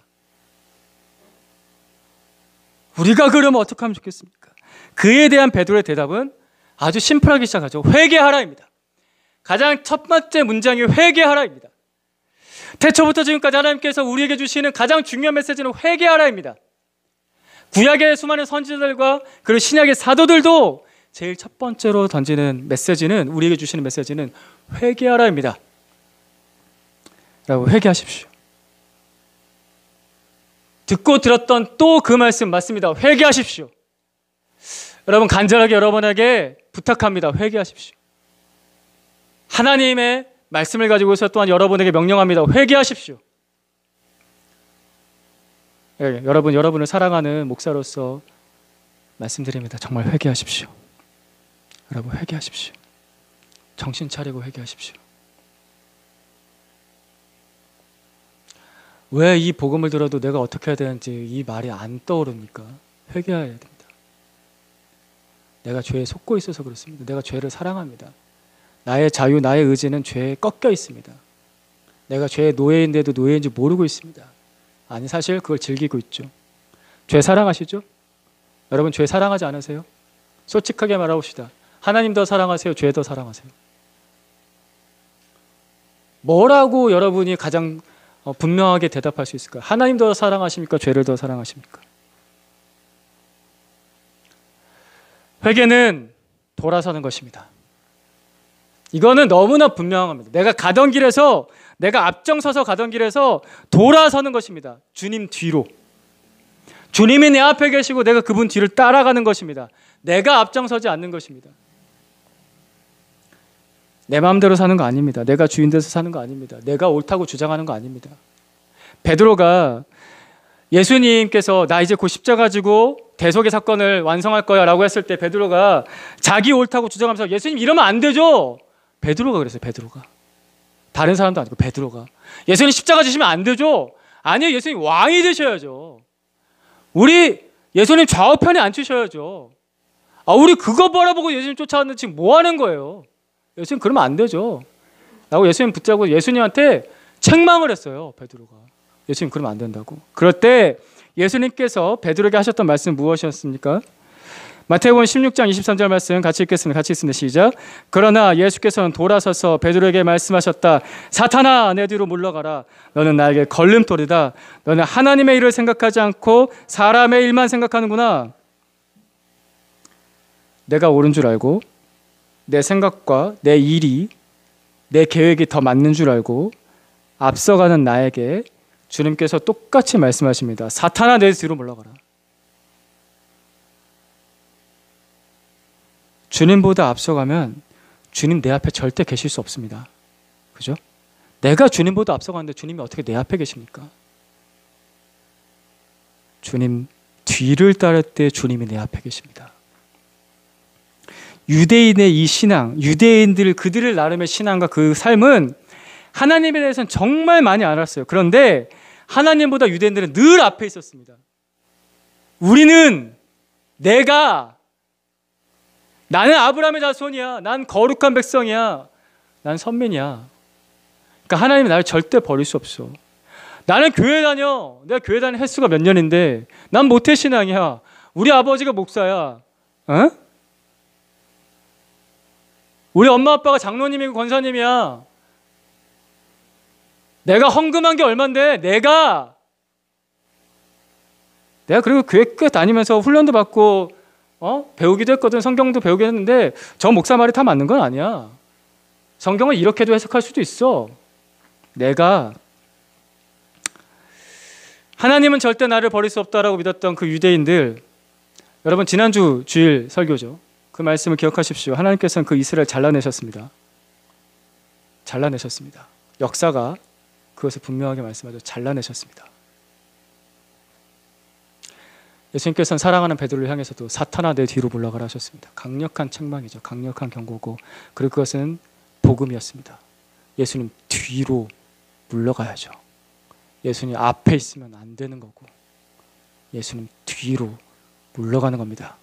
우리가 그러면 어떻게 하면 좋겠습니까? 그에 대한 베드로의 대답은 아주 심플하게 시작하죠. 회개하라입니다. 가장 첫 번째 문장이 회개하라입니다. 태초부터 지금까지 하나님께서 우리에게 주시는 가장 중요한 메시지는 회개하라입니다. 구약의 수많은 선지자들과 그리고 신약의 사도들도 제일 첫 번째로 던지는 메시지는, 우리에게 주시는 메시지는 회개하라입니다. 라고 회개하십시오. 듣고 들었던 또 그 말씀 맞습니다. 회개하십시오. 여러분 간절하게 여러분에게 부탁합니다. 회개하십시오. 하나님의 말씀을 가지고서 또한 여러분에게 명령합니다. 회개하십시오. 여러분을 사랑하는 목사로서 말씀드립니다. 정말 회개하십시오. 여러분 회개하십시오. 정신 차리고 회개하십시오. 왜 이 복음을 들어도 내가 어떻게 해야 되는지 이 말이 안 떠오릅니까? 회개해야 됩니다. 내가 죄에 속고 있어서 그렇습니다. 내가 죄를 사랑합니다. 나의 자유, 나의 의지는 죄에 꺾여 있습니다. 내가 죄의 노예인데도 노예인지 모르고 있습니다. 아니 사실 그걸 즐기고 있죠. 죄 사랑하시죠? 여러분 죄 사랑하지 않으세요? 솔직하게 말해봅시다. 하나님 더 사랑하세요? 죄 더 사랑하세요? 뭐라고 여러분이 가장 분명하게 대답할 수 있을까요? 하나님 더 사랑하십니까? 죄를 더 사랑하십니까? 회개는 돌아서는 것입니다. 이거는 너무나 분명합니다. 내가 가던 길에서, 내가 앞장서서 가던 길에서 돌아서는 것입니다. 주님 뒤로. 주님이 내 앞에 계시고 내가 그분 뒤를 따라가는 것입니다. 내가 앞장서지 않는 것입니다. 내 마음대로 사는 거 아닙니다. 내가 주인 돼서 사는 거 아닙니다. 내가 옳다고 주장하는 거 아닙니다. 베드로가 예수님께서 나 이제 곧 십자가 지고 대속의 사건을 완성할 거야 라고 했을 때 베드로가 자기 옳다고 주장하면서 예수님 이러면 안 되죠. 베드로가 그랬어요. 베드로가. 다른 사람도 아니고 베드로가. 예수님 십자가 지시면 안 되죠. 아니요, 예수님 왕이 되셔야죠. 우리 예수님 좌우편에 앉히셔야죠. 우리 그거 바라보고 예수님 쫓아왔는데 지금 뭐 하는 거예요? 예수님 그러면 안 되죠 라고 예수님 붙잡고 예수님한테 책망을 했어요. 베드로가. 예수님 그러면 안 된다고. 그럴 때 예수님께서 베드로에게 하셨던 말씀은 무엇이었습니까? 마태복음 16장 23절 말씀 같이 읽겠습니다. 같이 읽습니다. 시작. 그러나 예수께서는 돌아서서 베드로에게 말씀하셨다. 사탄아, 내 뒤로 물러가라. 너는 나에게 걸림돌이다. 너는 하나님의 일을 생각하지 않고 사람의 일만 생각하는구나. 내가 옳은 줄 알고 내 생각과 내 일이, 내 계획이 더 맞는 줄 알고 앞서가는 나에게 주님께서 똑같이 말씀하십니다. 사탄아, 내 뒤로 물러가라. 주님보다 앞서가면 주님 내 앞에 절대 계실 수 없습니다. 그죠? 내가 주님보다 앞서가는데 주님이 어떻게 내 앞에 계십니까? 주님 뒤를 따를 때 주님이 내 앞에 계십니다. 유대인의 이 신앙, 유대인들 그들의 나름의 신앙과 그 삶은 하나님에 대해서는 정말 많이 알았어요. 그런데 하나님보다 유대인들은 늘 앞에 있었습니다. 우리는 나는 아브라함의 자손이야. 난 거룩한 백성이야. 난 선민이야. 그러니까 하나님이 나를 절대 버릴 수 없어. 나는 교회 다녀. 내가 교회 다니는 횟수가 몇 년인데 난 모태신앙이야. 우리 아버지가 목사야. 어? 우리 엄마 아빠가 장로님이고 권사님이야. 내가 헌금한 게 얼만데 내가 그리고 교회 꽤 다니면서 훈련도 받고 배우기도 했거든. 성경도 배우긴 했는데 저 목사 말이 다 맞는 건 아니야. 성경을 이렇게도 해석할 수도 있어. 내가 하나님은 절대 나를 버릴 수 없다라고 믿었던 그 유대인들, 여러분 지난주 주일 설교죠. 그 말씀을 기억하십시오. 하나님께서는 그 이스라엘 잘라내셨습니다. 잘라내셨습니다. 역사가 그것을 분명하게 말씀하죠. 잘라내셨습니다. 예수님께서는 사랑하는 베드로를 향해서도 사탄아, 내 뒤로 물러가라 하셨습니다. 강력한 책망이죠. 강력한 경고고, 그리고 그것은 복음이었습니다. 예수님 뒤로 물러가야죠. 예수님 앞에 있으면 안 되는 거고 예수님 뒤로 물러가는 겁니다.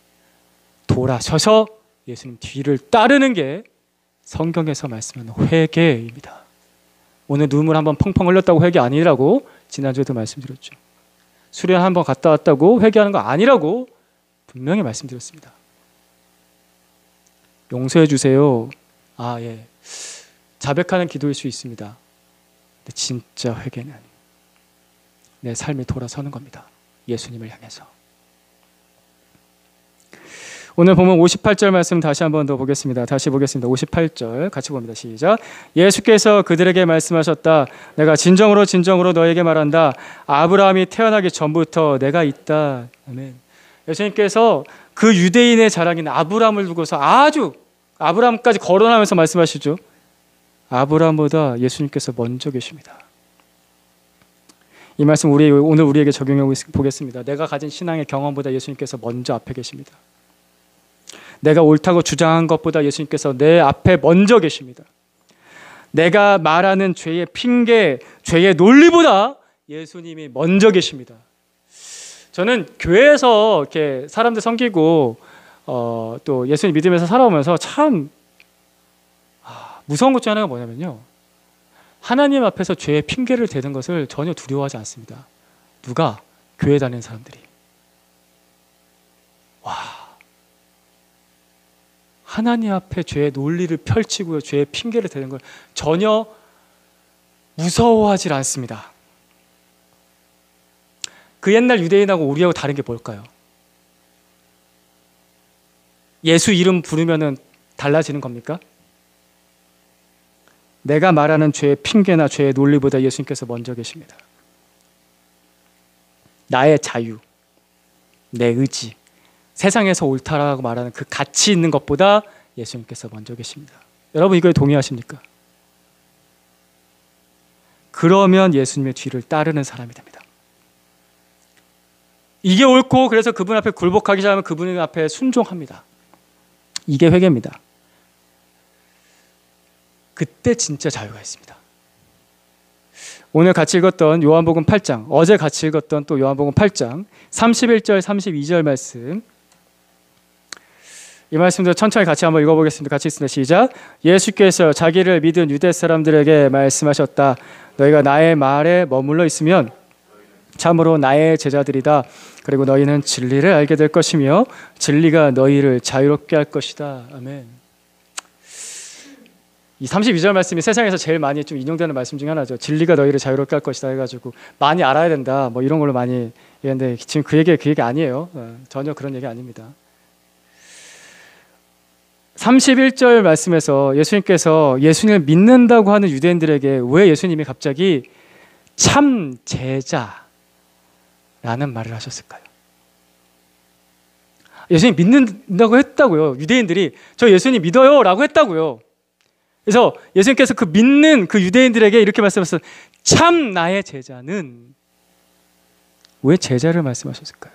돌아서서 예수님 뒤를 따르는 게 성경에서 말씀하는 회개입니다. 오늘 눈물 한번 펑펑 흘렸다고 회개 아니라고 지난주에도 말씀드렸죠. 수련 한번 갔다 왔다고 회개하는 거 아니라고 분명히 말씀드렸습니다. 용서해 주세요. 예. 자백하는 기도일 수 있습니다. 근데 진짜 회개는 내 삶이 돌아서는 겁니다. 예수님을 향해서. 오늘 보면 58절 말씀 다시 한번 더 보겠습니다. 다시 보겠습니다. 58절 같이 봅니다. 시작. 예수께서 그들에게 말씀하셨다. 내가 진정으로 너에게 말한다. 아브라함이 태어나기 전부터 내가 있다. 아멘. 예수님께서 그 유대인의 자랑인 아브라함을 두고서 아주 아브라함까지 거론하면서 말씀하시죠. 아브라함보다 예수님께서 먼저 계십니다. 이 말씀 오늘 우리에게 적용해 보겠습니다. 내가 가진 신앙의 경험보다 예수님께서 먼저 앞에 계십니다. 내가 옳다고 주장한 것보다 예수님께서 내 앞에 먼저 계십니다. 내가 말하는 죄의 핑계, 죄의 논리보다 예수님이 먼저 계십니다. 저는 교회에서 이렇게 사람들 섬기고 또 예수님 믿으면서 살아오면서 참 무서운 것 중 하나가 뭐냐면요. 하나님 앞에서 죄의 핑계를 대는 것을 전혀 두려워하지 않습니다. 누가? 교회 다니는 사람들이. 하나님 앞에 죄의 논리를 펼치고 죄의 핑계를 대는 걸 전혀 무서워하지 않습니다. 그 옛날 유대인하고 우리하고 다른 게 뭘까요? 예수 이름 부르면은 달라지는 겁니까? 내가 말하는 죄의 핑계나 죄의 논리보다 예수님께서 먼저 계십니다. 나의 자유, 내 의지, 세상에서 옳다라고 말하는 그 가치 있는 것보다 예수님께서 먼저 계십니다. 여러분 이거에 동의하십니까? 그러면 예수님의 뒤를 따르는 사람이 됩니다. 이게 옳고 그래서 그분 앞에 굴복하기 시작하면 그분 앞에 순종합니다. 이게 회개입니다. 그때 진짜 자유가 있습니다. 오늘 같이 읽었던 요한복음 8장, 어제 같이 읽었던 또 요한복음 8장 31절 32절 말씀, 이 말씀도 천천히 같이 한번 읽어보겠습니다. 같이 있습니다. 시작. 예수께서 자기를 믿은 유대 사람들에게 말씀하셨다. 너희가 나의 말에 머물러 있으면 참으로 나의 제자들이다. 그리고 너희는 진리를 알게 될 것이며 진리가 너희를 자유롭게 할 것이다. 아멘. 이 32절 말씀이 세상에서 제일 많이 좀 인용되는 말씀 중에 하나죠. 진리가 너희를 자유롭게 할 것이다 해가지고 많이 알아야 된다. 뭐 이런 걸로 많이 얘기했는데 지금 그 얘기 아니에요. 전혀 그런 얘기 아닙니다. 31절 말씀에서 예수님께서 예수님을 믿는다고 하는 유대인들에게 왜 예수님이 갑자기 참 제자라는 말을 하셨을까요? 예수님 믿는다고 했다고요. 유대인들이 저 예수님 믿어요 라고 했다고요. 그래서 예수님께서 그 믿는 그 유대인들에게 이렇게 말씀하셨어요. 참 나의 제자는, 왜 제자를 말씀하셨을까요?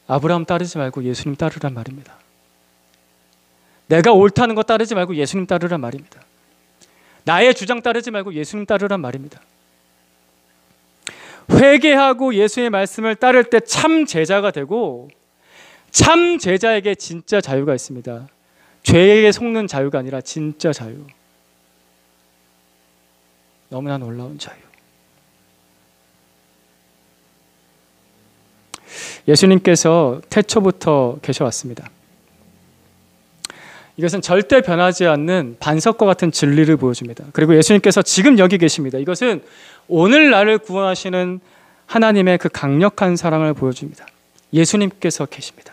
아브라함 따르지 말고 예수님 따르란 말입니다. 내가 옳다는 거 따르지 말고 예수님 따르란 말입니다. 나의 주장 따르지 말고 예수님 따르란 말입니다. 회개하고 예수의 말씀을 따를 때 참 제자가 되고, 참 제자에게 진짜 자유가 있습니다. 죄에게 속는 자유가 아니라 진짜 자유. 너무나 놀라운 자유. 예수님께서 태초부터 계셔왔습니다. 이것은 절대 변하지 않는 반석과 같은 진리를 보여줍니다. 그리고 예수님께서 지금 여기 계십니다. 이것은 오늘 나를 구원하시는 하나님의 그 강력한 사랑을 보여줍니다. 예수님께서 계십니다.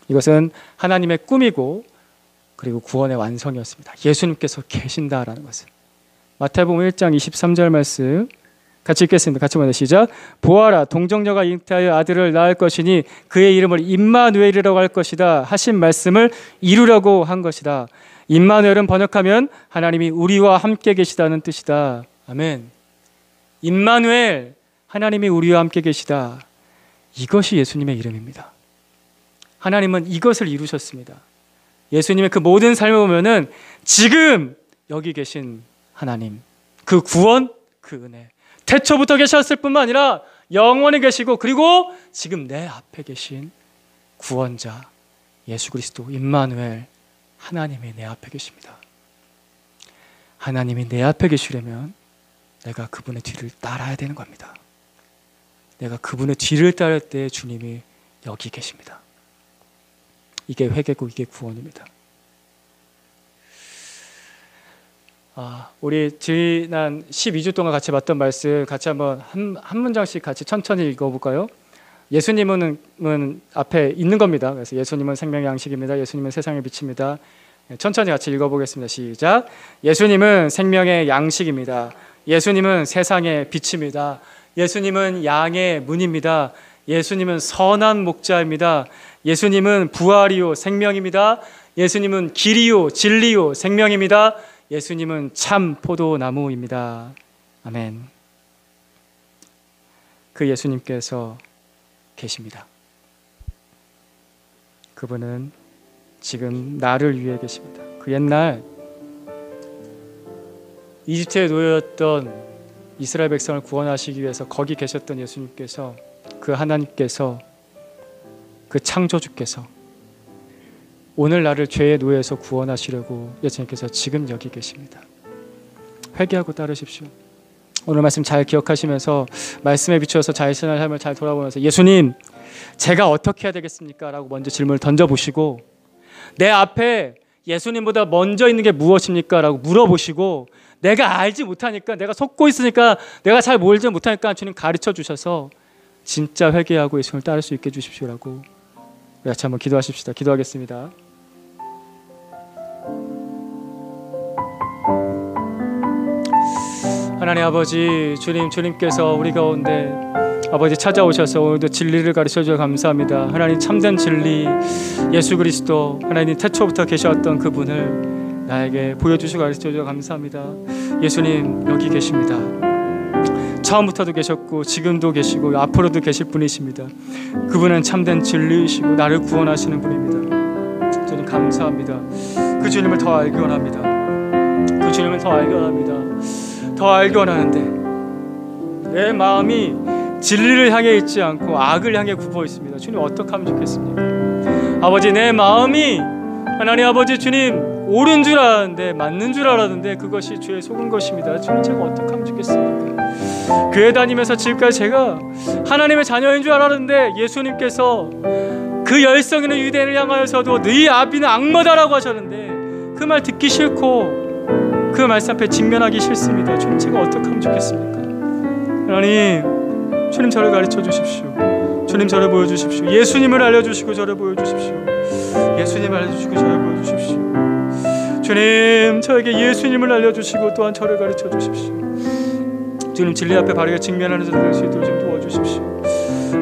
이것은 하나님의 꿈이고 그리고 구원의 완성이었습니다. 예수님께서 계신다라는 것은. 마태복음 1장 23절 말씀 같이 읽겠습니다. 같이 보자. 시작. 보아라, 동정녀가 잉태하여 아들을 낳을 것이니 그의 이름을 임마누엘이라고 할 것이다 하신 말씀을 이루려고 한 것이다. 임마누엘은 번역하면 하나님이 우리와 함께 계시다는 뜻이다. 아멘. 임마누엘, 하나님이 우리와 함께 계시다. 이것이 예수님의 이름입니다. 하나님은 이것을 이루셨습니다. 예수님의 그 모든 삶을 보면은 지금 여기 계신 하나님, 그 구원, 그 은혜, 태초부터 계셨을 뿐만 아니라 영원히 계시고, 그리고 지금 내 앞에 계신 구원자 예수 그리스도 임마누엘, 하나님이 내 앞에 계십니다. 하나님이 내 앞에 계시려면 내가 그분의 뒤를 따라야 되는 겁니다. 내가 그분의 뒤를 따를 때 주님이 여기 계십니다. 이게 회개고 이게 구원입니다. 우리 지난 12주 동안 같이 봤던 말씀 같이 한번 한 문장씩 같이 천천히 읽어볼까요? 예수님은 앞에 있는 겁니다. 그래서 예수님은 생명의 양식입니다. 예수님은 세상의 빛입니다. 천천히 같이 읽어보겠습니다. 시작. 예수님은 생명의 양식입니다. 예수님은 세상의 빛입니다. 예수님은 양의 문입니다. 예수님은 선한 목자입니다. 예수님은 부활이요 생명입니다. 예수님은 길이요 진리요 생명입니다. 예수님은 참 포도나무입니다. 아멘. 그 예수님께서 계십니다. 그분은 지금 나를 위해 계십니다. 그 옛날 이집트에 놓였던 이스라엘 백성을 구원하시기 위해서 거기 계셨던 예수님께서, 그 하나님께서, 그 창조주께서 오늘 나를 죄의 노예에서 구원하시려고 예수님께서 지금 여기 계십니다. 회개하고 따르십시오. 오늘 말씀 잘 기억하시면서 말씀에 비추어서 자신의 삶을 잘 돌아보면서 예수님, 제가 어떻게 해야 되겠습니까? 라고 먼저 질문을 던져보시고 내 앞에 예수님보다 먼저 있는 게 무엇입니까? 라고 물어보시고 내가 알지 못하니까, 내가 속고 있으니까, 내가 잘 몰지 못하니까 주님 가르쳐 주셔서 진짜 회개하고 예수님을 따를 수 있게 해주십시오라고 같이 한번 기도하십시다. 기도하겠습니다. 하나님 아버지, 주님께서 우리 가운데 아버지 찾아오셔서 오늘도 진리를 가르쳐 주셔서 감사합니다. 하나님 참된 진리 예수 그리스도, 하나님 태초부터 계셨던 그분을 나에게 보여주시고 가르쳐 주셔서 감사합니다. 예수님 여기 계십니다. 처음부터도 계셨고 지금도 계시고 앞으로도 계실 분이십니다. 그분은 참된 진리이시고 나를 구원하시는 분입니다. 주님 감사합니다. 그 주님을 더 알기 원합니다. 그 주님을 더 알기 원합니다. 더 알기 원하는데 내 마음이 진리를 향해 있지 않고 악을 향해 굽어 있습니다. 주님 어떻게 하면 좋겠습니까? 아버지, 내 마음이 하나님 아버지 주님 옳은 줄 알았는데, 맞는 줄 알았는데 그것이 죄에 속은 것입니다. 주님, 제가 어떻게 하면 좋겠습니까? 교회 다니면서 지금까지 제가 하나님의 자녀인 줄 알았는데 예수님께서 그 열성 있는 유대인을 향하여서도 너희 아비는 악마다라고 하셨는데 그 말 듣기 싫고 그 말씀 앞에 직면하기 싫습니다. 주님, 제가 어떻게 하면 좋겠습니까? 하나님, 주님 저를 가르쳐 주십시오. 주님 저를 보여주십시오. 예수님을 알려주시고 저를 보여주십시오. 예수님을 알려주시고 저를 보여주십시오. 주님, 저에게 예수님을 알려주시고 또한 저를 가르쳐 주십시오. 주님, 진리 앞에 바르게 직면하는 자들 될 수 있도록 좀 도와주십시오.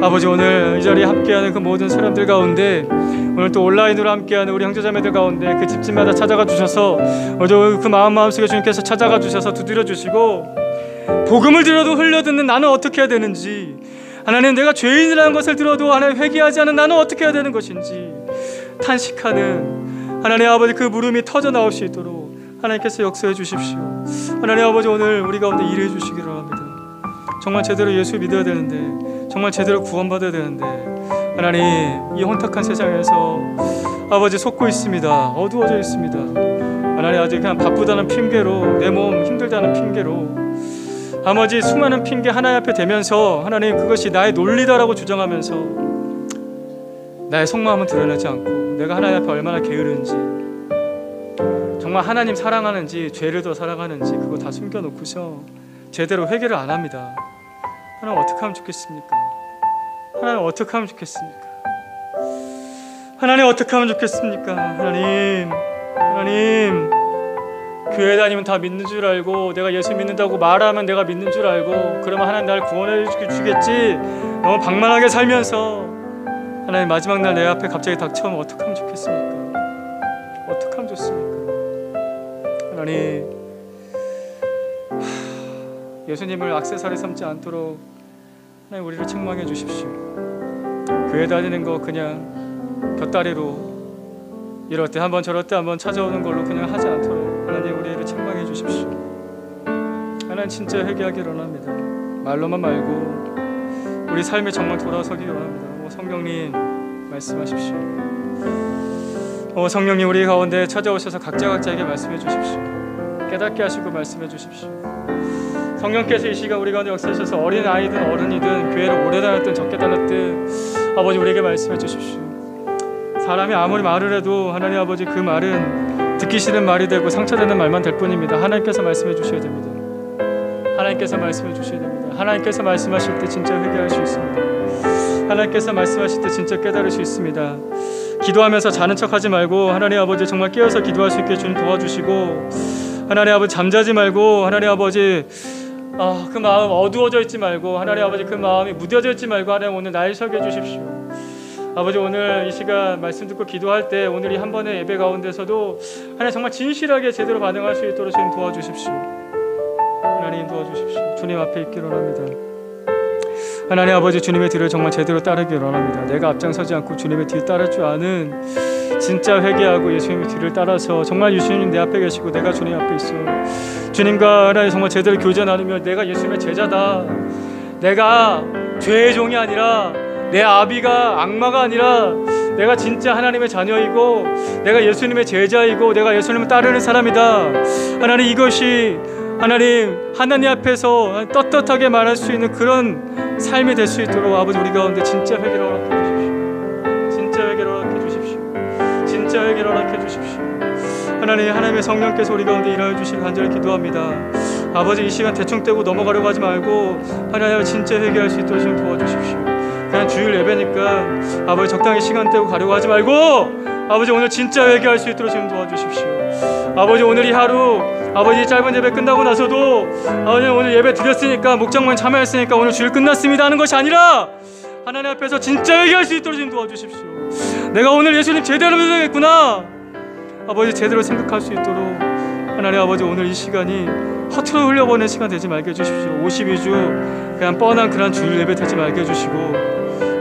아버지, 오늘 이 자리에 함께하는 그 모든 사람들 가운데, 오늘 또 온라인으로 함께하는 우리 형제자매들 가운데 그 집집마다 찾아가 주셔서 오늘 그 마음속에 주님께서 찾아가 주셔서 두드려 주시고 복음을 들어도 흘려듣는 나는 어떻게 해야 되는지, 하나님 내가 죄인이라는 것을 들어도 하나님 회개하지 않은 나는 어떻게 해야 되는 것인지 탄식하는 하나님 아버지 그 물음이 터져 나올 수 있도록 하나님께서 역사해 주십시오. 하나님 아버지, 오늘 우리 가운데 일해 주시기를 합니다. 정말 제대로 예수 믿어야 되는데, 정말 제대로 구원받아야 되는데 하나님 이 혼탁한 세상에서 아버지 속고 있습니다. 어두워져 있습니다. 하나님 아직 그냥 바쁘다는 핑계로, 내 몸 힘들다는 핑계로 아버지 수많은 핑계 하나님 앞에 대면서 하나님 그것이 나의 논리다라고 주장하면서 나의 속마음은 드러내지 않고 내가 하나님 앞에 얼마나 게으른지, 정말 하나님 사랑하는지 죄를 더 사랑하는지 그거 다 숨겨놓고서 제대로 회개를 안 합니다. 하나님 어떻게 하면 좋겠습니까? 하나님 어떻게 하면 좋겠습니까? 하나님 어떻게 하면 좋겠습니까? 하나님 교회 다니면 다 믿는 줄 알고 내가 예수 믿는다고 말하면 내가 믿는 줄 알고 그러면 하나님 나를 구원해 주겠지, 너무 방만하게 살면서 하나님 마지막 날 내 앞에 갑자기 닥쳐오면 어떻게 하면 좋겠습니까? 어떻게 하면 좋습니까? 하나님, 예수님을 액세서리 삼지 않도록 하나님 우리를 책망해 주십시오. 교회 다니는 거 그냥 곁다리로 이럴 때 한번 저럴 때 한번 찾아오는 걸로 그냥 하지 않도록 하나님 우리를 책망해 주십시오. 하나님 진짜 회개하기를 원합니다. 말로만 말고 우리 삶에 정말 돌아서기를 원합니다. 성령님 말씀하십시오. 성령님 우리 가운데 찾아오셔서 각자에게 말씀해 주십시오. 깨닫게 하시고 말씀해 주십시오. 성령께서 이 시간 우리 가운데 역사하셔서 어린 아이든 어른이든 교회를 오래 다녔든 적게 다녔든 아버지 우리에게 말씀해 주십시오. 사람이 아무리 말을 해도 하나님 아버지 그 말은 듣기 싫은 말이 되고 상처되는 말만 될 뿐입니다. 하나님께서 말씀해 주셔야 됩니다. 하나님께서 말씀해 주셔야 됩니다. 하나님께서 말씀하실 때 진짜 회개할 수 있습니다. 하나님께서 말씀하실 때 진짜 깨달을 수 있습니다. 기도하면서 자는 척하지 말고 하나님 아버지 정말 깨어서 기도할 수 있게 주님 도와주시고, 하나님 아버지 잠자지 말고 하나님 아버지 그 마음 어두워져 있지 말고 하나님 아버지 그 마음이 무뎌져 있지 말고 하나님 오늘 날 서게 해주십시오. 아버지 오늘 이 시간 말씀 듣고 기도할 때 오늘 이 한 번의 예배 가운데서도 하나님 정말 진실하게 제대로 반응할 수 있도록 주님 도와주십시오. 하나님 도와주십시오. 주님 앞에 있기를 원합니다. 하나님 아버지 주님의 뒤를 정말 제대로 따르기를 원합니다. 내가 앞장서지 않고 주님의 뒤를 따를 줄 아는 진짜 회개하고 예수님의 뒤를 따라서 정말 예수님 내 앞에 계시고 내가 주님 앞에 있어 주님과 하나님 정말 제대로 교제 나누며 내가 예수님의 제자다, 내가 죄의 종이 아니라 내 아비가 악마가 아니라 내가 진짜 하나님의 자녀이고 내가 예수님의 제자이고 내가 예수님을 따르는 사람이다. 하나님 이것이 하나님 앞에서 떳떳하게 말할 수 있는 그런 삶이 될 수 있도록 아버지 우리 가운데 진짜 회개를 허락해 주십시오. 진짜 회개를 허락해 주십시오. 진짜 회개를 허락해 주십시오. 하나님의 성령께서 우리 가운데 일하여 주시길 간절히 기도합니다. 아버지, 이 시간 대충 떼고 넘어가려고 하지 말고 하나님 진짜 회개할 수 있도록 좀 도와주십시오. 그냥 주일 예배니까 아버지 적당히 시간 떼고 가려고 하지 말고 아버지 오늘 진짜 회개할 수 있도록 좀 도와주십시오. 아버지, 오늘 이 하루 아버지 짧은 예배 끝나고 나서도 아버지 오늘 예배 드렸으니까 목장만 참여했으니까 오늘 주일 끝났습니다 하는 것이 아니라 하나님 앞에서 진짜 회개할 수 있도록 좀 도와주십시오. 내가 오늘 예수님 제대로 믿어야겠구나 아버지 제대로 생각할 수 있도록 하나님 아버지 오늘 이 시간이 허투루 흘려보낸 시간 되지 말게 해주십시오. 52주 그냥 뻔한 그런 주일 예배 되지 말게 해주시고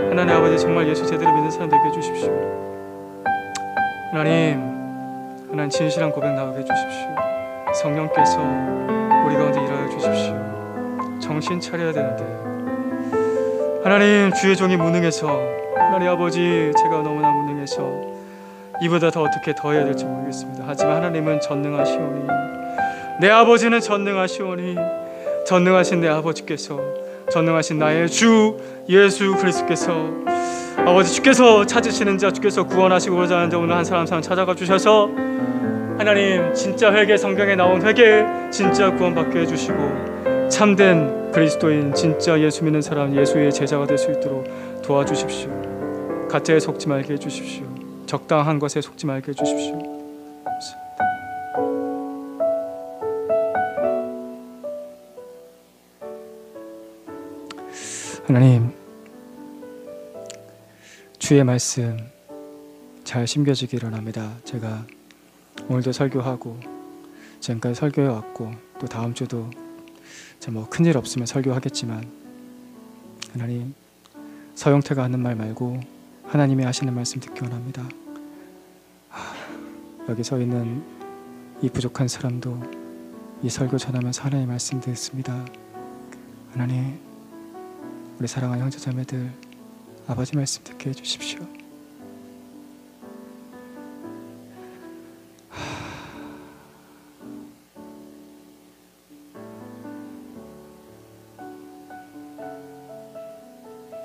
하나님 아버지 정말 예수 제대로 믿는 사람 되게 해주십시오. 하나님 진실한 고백 나오게 해주십시오. 성령께서 우리 가운데 일하여 주십시오. 정신 차려야 되는데 하나님 주의 종이 무능해서 하나님 아버지 제가 너무나 무능해서 이보다 더 어떻게 더 해야 될지 모르겠습니다. 하지만 하나님은 전능하시오니 내 아버지는 전능하시오니 전능하신 내 아버지께서 전능하신 나의 주 예수 그리스도께서 아버지 주께서 찾으시는 자 주께서 구원하시고자 하는 자 오늘 한 사람 찾아가 주셔서 하나님 진짜 회개 성경에 나온 회개 진짜 구원받게 해주시고 참된 그리스도인 진짜 예수 믿는 사람 예수의 제자가 될 수 있도록 도와주십시오. 가짜에 속지 말게 해주십시오. 적당한 것에 속지 말게 해주십시오. 하나님 주의 말씀 잘 심겨지기를 원합니다. 제가 오늘도 설교하고 지금까지 설교해 왔고 또 다음 주도 뭐 큰일 없으면 설교하겠지만 하나님 서영태가 하는 말 말고 하나님이 하시는 말씀 듣기 원합니다. 여기 서 있는 이 부족한 사람도 이 설교 전하면서 하나님의 말씀 듣습니다. 하나님 우리 사랑하는 형제자매들 아버지 말씀 듣게 해주십시오.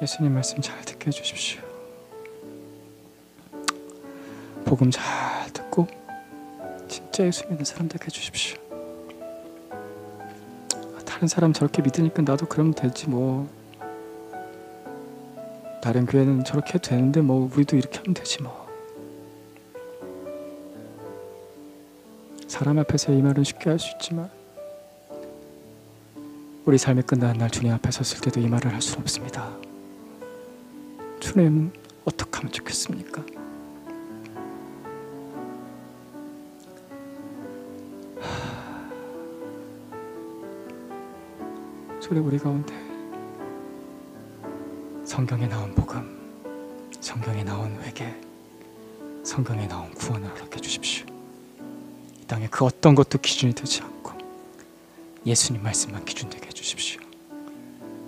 예수님 말씀 잘 듣게 해주십시오. 복음 잘 듣고 진짜 예수 믿는 사람 되게 해주십시오. 다른 사람 저렇게 믿으니까 나도 그러면 되지 뭐. 다른 교회는 저렇게 해도 되는데 뭐 우리도 이렇게 하면 되지 뭐. 사람 앞에서 이 말은 쉽게 할 수 있지만 우리 삶이 끝나는 날 주님 앞에 섰을 때도 이 말을 할 수는 없습니다. 주님 어떻게 하면 좋겠습니까? 주님 우리 가운데 성경에 나온 복음, 성경에 나온 회개, 성경에 나온 구원을 허락해 주십시오. 이 땅에 그 어떤 것도 기준이 되지 않고 예수님 말씀만 기준 되게 해주십시오.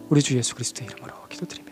우리 주 예수 그리스도의 이름으로 기도드립니다.